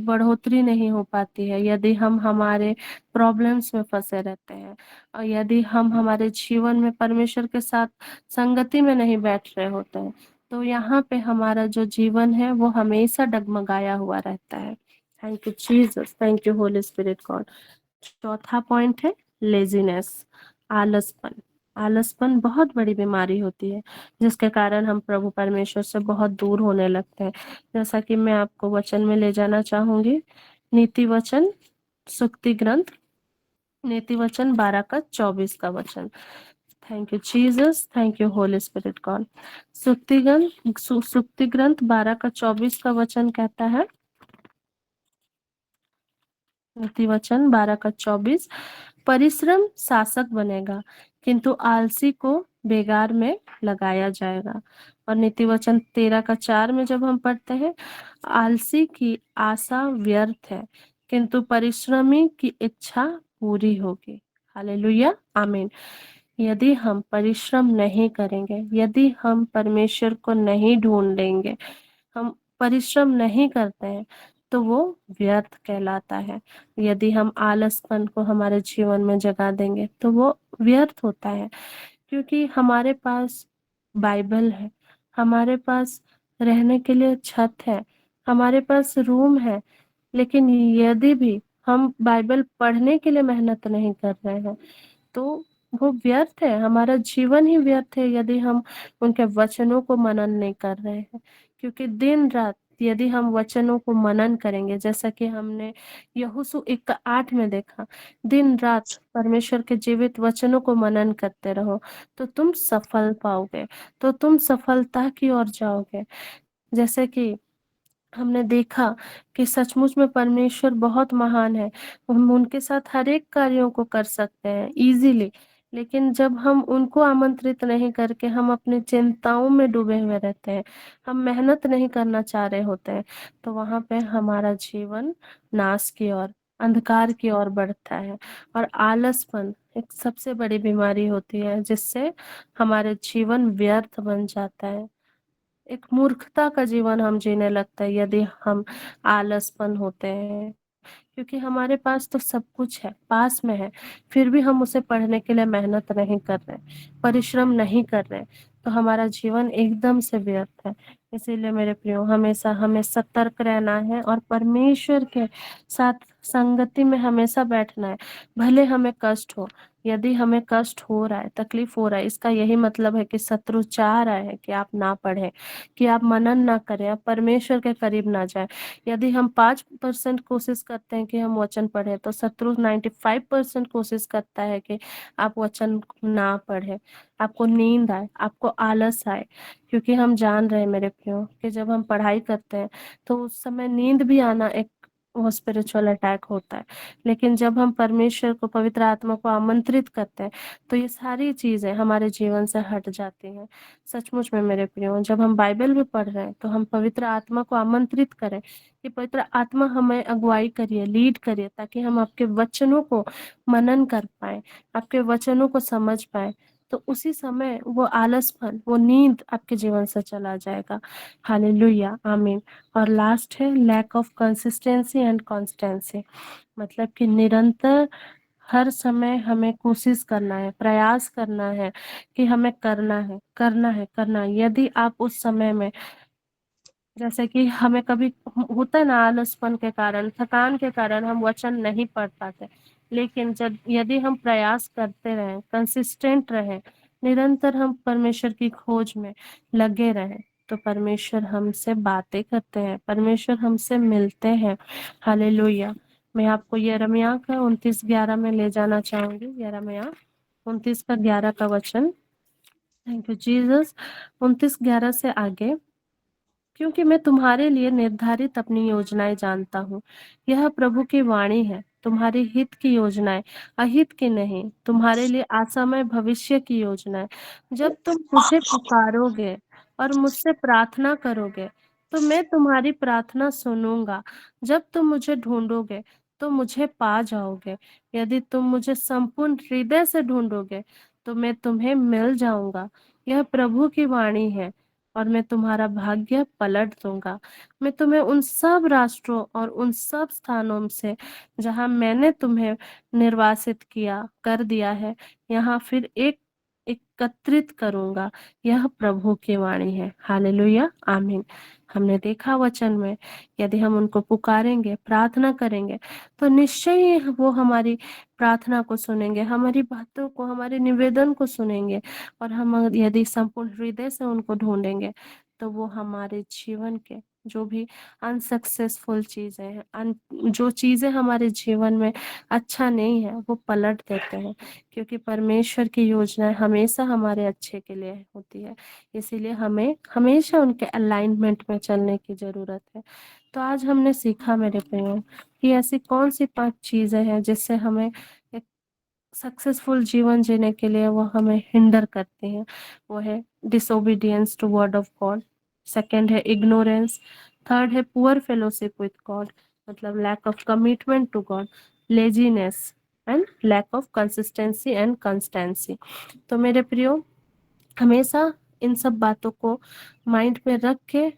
बढ़ोतरी नहीं हो पाती है यदि हम हमारे प्रॉब्लम्स में फंसे रहते हैं, और यदि हम हमारे जीवन में परमेश्वर के साथ संगति में नहीं बैठ रहे होते हैं, तो यहाँ पे हमारा जो जीवन है वो हमेशा डगमगाया हुआ रहता है। Thank you Jesus, thank you Holy Spirit God. चौथा पॉइंट है लेजीनेस, आलसपन। आलसपन बहुत बड़ी बीमारी होती है जिसके कारण हम प्रभु परमेश्वर से बहुत दूर होने लगते हैं। जैसा कि मैं आपको वचन में ले जाना चाहूंगी, नीति वचन सुक्ति ग्रंथ, नीति वचन 12:24 का वचन। Thank you Jesus, thank you Holy Spirit God. सुक्ति ग्रंथ 12 का 24 का वचन कहता है, नीति वचन 12 का 24, परिश्रम शासक बनेगा किंतु आलसी को बेगार में लगाया जाएगा। और नीति वचन 13 का 4 में जब हम पढ़ते हैं, आलसी की आशा व्यर्थ है किंतु परिश्रमी की इच्छा पूरी होगी। हालेलुया, आमीन। यदि हम परिश्रम नहीं करेंगे, यदि हम परमेश्वर को नहीं ढूंढेंगे, हम परिश्रम नहीं करते हैं, तो वो व्यर्थ कहलाता है। यदि हम आलसपन को हमारे जीवन में जगा देंगे तो वो व्यर्थ होता है। क्योंकि हमारे पास बाइबल है, हमारे पास रहने के लिए छत है, हमारे पास रूम है, लेकिन यदि भी हम बाइबल पढ़ने के लिए मेहनत नहीं कर रहे हैं तो वो व्यर्थ है, हमारा जीवन ही व्यर्थ है यदि हम उनके वचनों को मनन नहीं कर रहे हैं। क्योंकि दिन रात यदि हम वचनों को मनन करेंगे, जैसा कि हमने यहोशू 1:8 में देखा, दिन रात परमेश्वर के जीवित वचनों को मनन करते रहो तो तुम सफल पाओगे, तो तुम सफलता की ओर जाओगे। जैसे कि हमने देखा कि सचमुच में परमेश्वर बहुत महान है, हम उनके साथ हर एक कार्यों को कर सकते हैं इजीली, लेकिन जब हम उनको आमंत्रित नहीं करके हम अपनी चिंताओं में डूबे हुए रहते हैं, हम मेहनत नहीं करना चाह रहे होते हैं, तो वहां पे हमारा जीवन नाश की ओर, अंधकार की ओर बढ़ता है। और आलसपन एक सबसे बड़ी बीमारी होती है जिससे हमारे जीवन व्यर्थ बन जाता है। एक मूर्खता का जीवन हम जीने लगते हैं यदि हम आलसपन होते हैं। क्योंकि हमारे पास तो सब कुछ है, पास में है, फिर भी हम उसे पढ़ने के लिए मेहनत नहीं कर रहे, परिश्रम नहीं कर रहे, तो हमारा जीवन एकदम से व्यर्थ है। इसीलिए मेरे प्रियो, हमेशा हमें सतर्क रहना है और परमेश्वर के साथ संगति में हमेशा बैठना है। भले हमें कष्ट हो, यदि हमें कष्ट हो रहा है, तकलीफ हो रहा है, इसका यही मतलब है कि शत्रु चाह रहा है कि आप ना पढ़ें, कि आप मनन ना करें, आप परमेश्वर के करीब ना जाए। यदि हम 5% कोशिश करते हैं कि हम वचन पढ़े, तो शत्रु 95% कोशिश करता है कि आप वचन ना पढ़े, आपको नींद आए, आपको आलस आए। क्योंकि हम जान रहे हैं मेरे प्रियो कि जब हम पढ़ाई करते हैं तो उस समय नींद भी आना एक वो स्पिरिचुअल अटैक होता है। लेकिन जब हम परमेश्वर को, पवित्र आत्मा को आमंत्रित करते हैं तो ये सारी चीजें हमारे जीवन से हट जाती हैं। सचमुच में मेरे प्रियो, जब हम बाइबल भी पढ़ रहे हैं तो हम पवित्र आत्मा को आमंत्रित करें कि पवित्र आत्मा हमें अगुवाई करिए, लीड करिए, ताकि हम आपके वचनों को मनन कर पाए, आपके वचनों को समझ पाए। तो उसी समय वो आलसपन, वो नींद आपके जीवन से चला जाएगा। हालेलुया, आमीन। और लास्ट है lack of consistency and constancy. मतलब कि निरंतर हर समय हमें कोशिश करना है, प्रयास करना है कि हमें करना है, करना है, करना है। यदि आप उस समय में, जैसे कि हमें कभी होता है ना, आलसपन के कारण, थकान के कारण हम वचन नहीं पढ़ पाते, लेकिन जब यदि हम प्रयास करते रहें, कंसिस्टेंट रहें, निरंतर हम परमेश्वर की खोज में लगे रहें, तो परमेश्वर हमसे बातें करते हैं, परमेश्वर हमसे मिलते हैं। हालेलुया। मैं आपको यिर्मयाह का 29:11 में ले जाना चाहूंगी। यिर्मयाह 29:11 का वचन। Thank you Jesus. 29:11 से आगे, क्योंकि मैं तुम्हारे लिए निर्धारित अपनी योजनाएं जानता हूँ। यह प्रभु की वाणी है, तुम्हारे हित की योजनाएं, अहित की नहीं, तुम्हारे लिए आशामय भविष्य की योजनाएं। जब तुम मुझे पुकारोगे और मुझसे प्रार्थना करोगे तो मैं तुम्हारी प्रार्थना सुनूंगा। जब तुम मुझे ढूंढोगे तो मुझे पा जाओगे। यदि तुम मुझे संपूर्ण हृदय से ढूंढोगे तो मैं तुम्हें मिल जाऊंगा। यह प्रभु की वाणी है और मैं तुम्हारा भाग्य पलट दूंगा। मैं तुम्हें उन सब राष्ट्रों और उन सब स्थानों से जहां मैंने तुम्हें निर्वासित किया कर दिया है, यहाँ फिर एकत्रित करूंगा। यह प्रभु की वाणी है। हालेलुया, आमीन। हमने देखा वचन में, यदि हम उनको पुकारेंगे, प्रार्थना करेंगे, तो निश्चय ही वो हमारी प्रार्थना को सुनेंगे, हमारी बातों को, हमारे निवेदन को सुनेंगे। और हम यदि संपूर्ण हृदय से उनको ढूंढेंगे तो वो हमारे जीवन के जो भी अनसक्सेसफुल चीज़ें हैं, जो चीज़ें हमारे जीवन में अच्छा नहीं है, वो पलट देते हैं, क्योंकि परमेश्वर की योजनाएँ हमेशा हमारे अच्छे के लिए होती है। इसीलिए हमें हमेशा उनके अलाइनमेंट में चलने की ज़रूरत है। तो आज हमने सीखा मेरे प्रियो कि ऐसी कौन-सी 5 चीज़ें हैं जिससे हमें एक सक्सेसफुल जीवन जीने के लिए वो हमें हिंडर करती हैं। वो है disobedience to word of God, second है इग्नोरेंस, थर्ड है पुअर फेलोशिप विद गॉड, मतलब lack of commitment to God, laziness and lack of consistency and constancy. तो मेरे प्रियो, हमेशा इन सब बातों को माइंड में रख के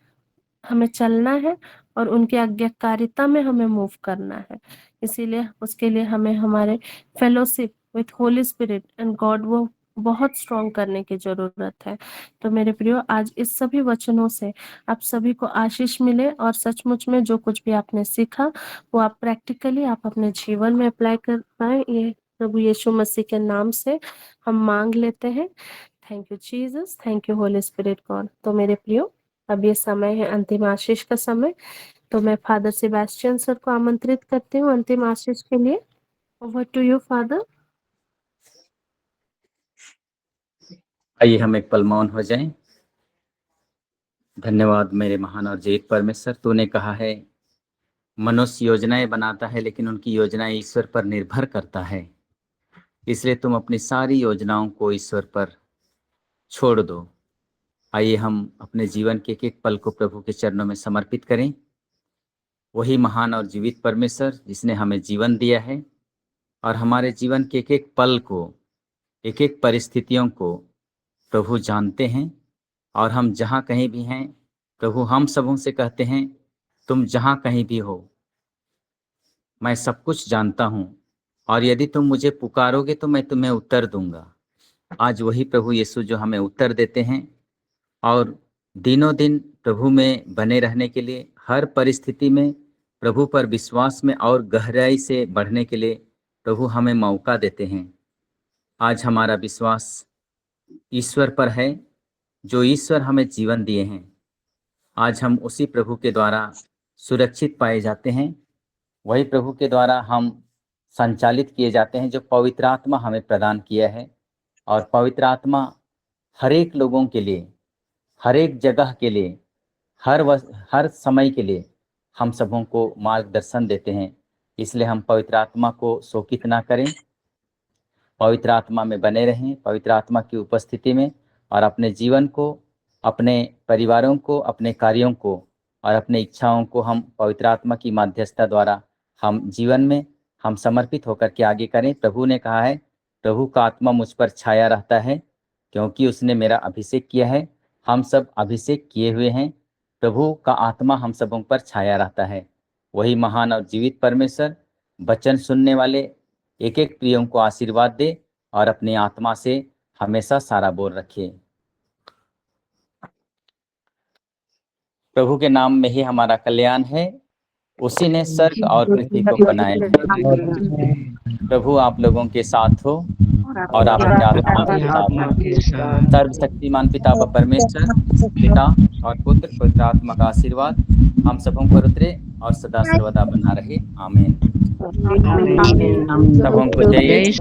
हमें चलना है और उनकी आज्ञाकारिता में हमें मूव करना है। इसीलिए उसके लिए हमें हमारे fellowship with Holi spirit and God वो बहुत स्ट्रॉन्ग करने की ज़रूरत है। तो मेरे प्रियो, आज इस सभी वचनों से आप सभी को आशीष मिले और सचमुच में जो कुछ भी आपने सीखा वो आप प्रैक्टिकली आप अपने जीवन में अप्लाई कर पाएँ, ये प्रभु यीशु मसीह के नाम से हम मांग लेते हैं। Thank you Jesus, thank you Holy Spirit God. तो मेरे प्रियो, अब ये समय है अंतिम आशीष का समय। तो मैं फादर सेबेस्टियन सर को आमंत्रित करती हूँ अंतिम आशीष के लिए। Over to you father. आइए हम एक पल मौन हो जाएं। धन्यवाद मेरे महान और जीवित परमेश्वर, तूने कहा है मनुष्य योजनाएं बनाता है लेकिन उनकी योजनाएं ईश्वर पर निर्भर करता है। इसलिए तुम अपनी सारी योजनाओं को ईश्वर पर छोड़ दो। आइए हम अपने जीवन के एक एक पल को प्रभु के चरणों में समर्पित करें। वही महान और जीवित परमेश्वर जिसने हमें जीवन दिया है और हमारे जीवन के एक एक पल को, एक एक परिस्थितियों को प्रभु जानते हैं। और हम जहाँ कहीं भी हैं, प्रभु हम सबों से कहते हैं, तुम जहाँ कहीं भी हो, मैं सब कुछ जानता हूँ और यदि तुम मुझे पुकारोगे तो मैं तुम्हें उत्तर दूंगा। आज वही प्रभु यीशु जो हमें उत्तर देते हैं और दिनों दिन प्रभु में बने रहने के लिए, हर परिस्थिति में प्रभु पर विश्वास में और गहराई से बढ़ने के लिए प्रभु हमें मौका देते हैं। आज हमारा विश्वास ईश्वर पर है, जो ईश्वर हमें जीवन दिए हैं। आज हम उसी प्रभु के द्वारा सुरक्षित पाए जाते हैं, वही प्रभु के द्वारा हम संचालित किए जाते हैं, जो पवित्र आत्मा हमें प्रदान किया है। और पवित्र आत्मा हर एक लोगों के लिए, हर एक जगह के लिए, हर समय के लिए हम सबों को मार्गदर्शन देते हैं। इसलिए हम पवित्र आत्मा को शोकित ना करें, पवित्र आत्मा में बने रहें, पवित्र आत्मा की उपस्थिति में, और अपने जीवन को, अपने परिवारों को, अपने कार्यों को और अपने इच्छाओं को हम पवित्र आत्मा की मध्यस्थता द्वारा हम जीवन में हम समर्पित होकर के आगे करें। प्रभु ने कहा है, प्रभु का आत्मा मुझ पर छाया रहता है क्योंकि उसने मेरा अभिषेक किया है। हम सब अभिषेक किए हुए हैं, प्रभु का आत्मा हम सबों पर छाया रहता है। वही महान और जीवित परमेश्वर वचन सुनने वाले एक एक प्रियों को आशीर्वाद दे और अपनी आत्मा से हमेशा सारा बोल रखे। प्रभु के नाम में ही हमारा कल्याण है, उसी ने स्वर्ग और पृथ्वी को बनाया है। प्रभु आप लोगों के साथ हो और आपके आत्मा के साथ। सर्वशक्तिमान पिता व परमेश्वर, पिता और पुत्र पवित्र आत्मा का आशीर्वाद हम सबों पर उतरे और सदा सर्वदा बना रहे। आमीन। सबों को जय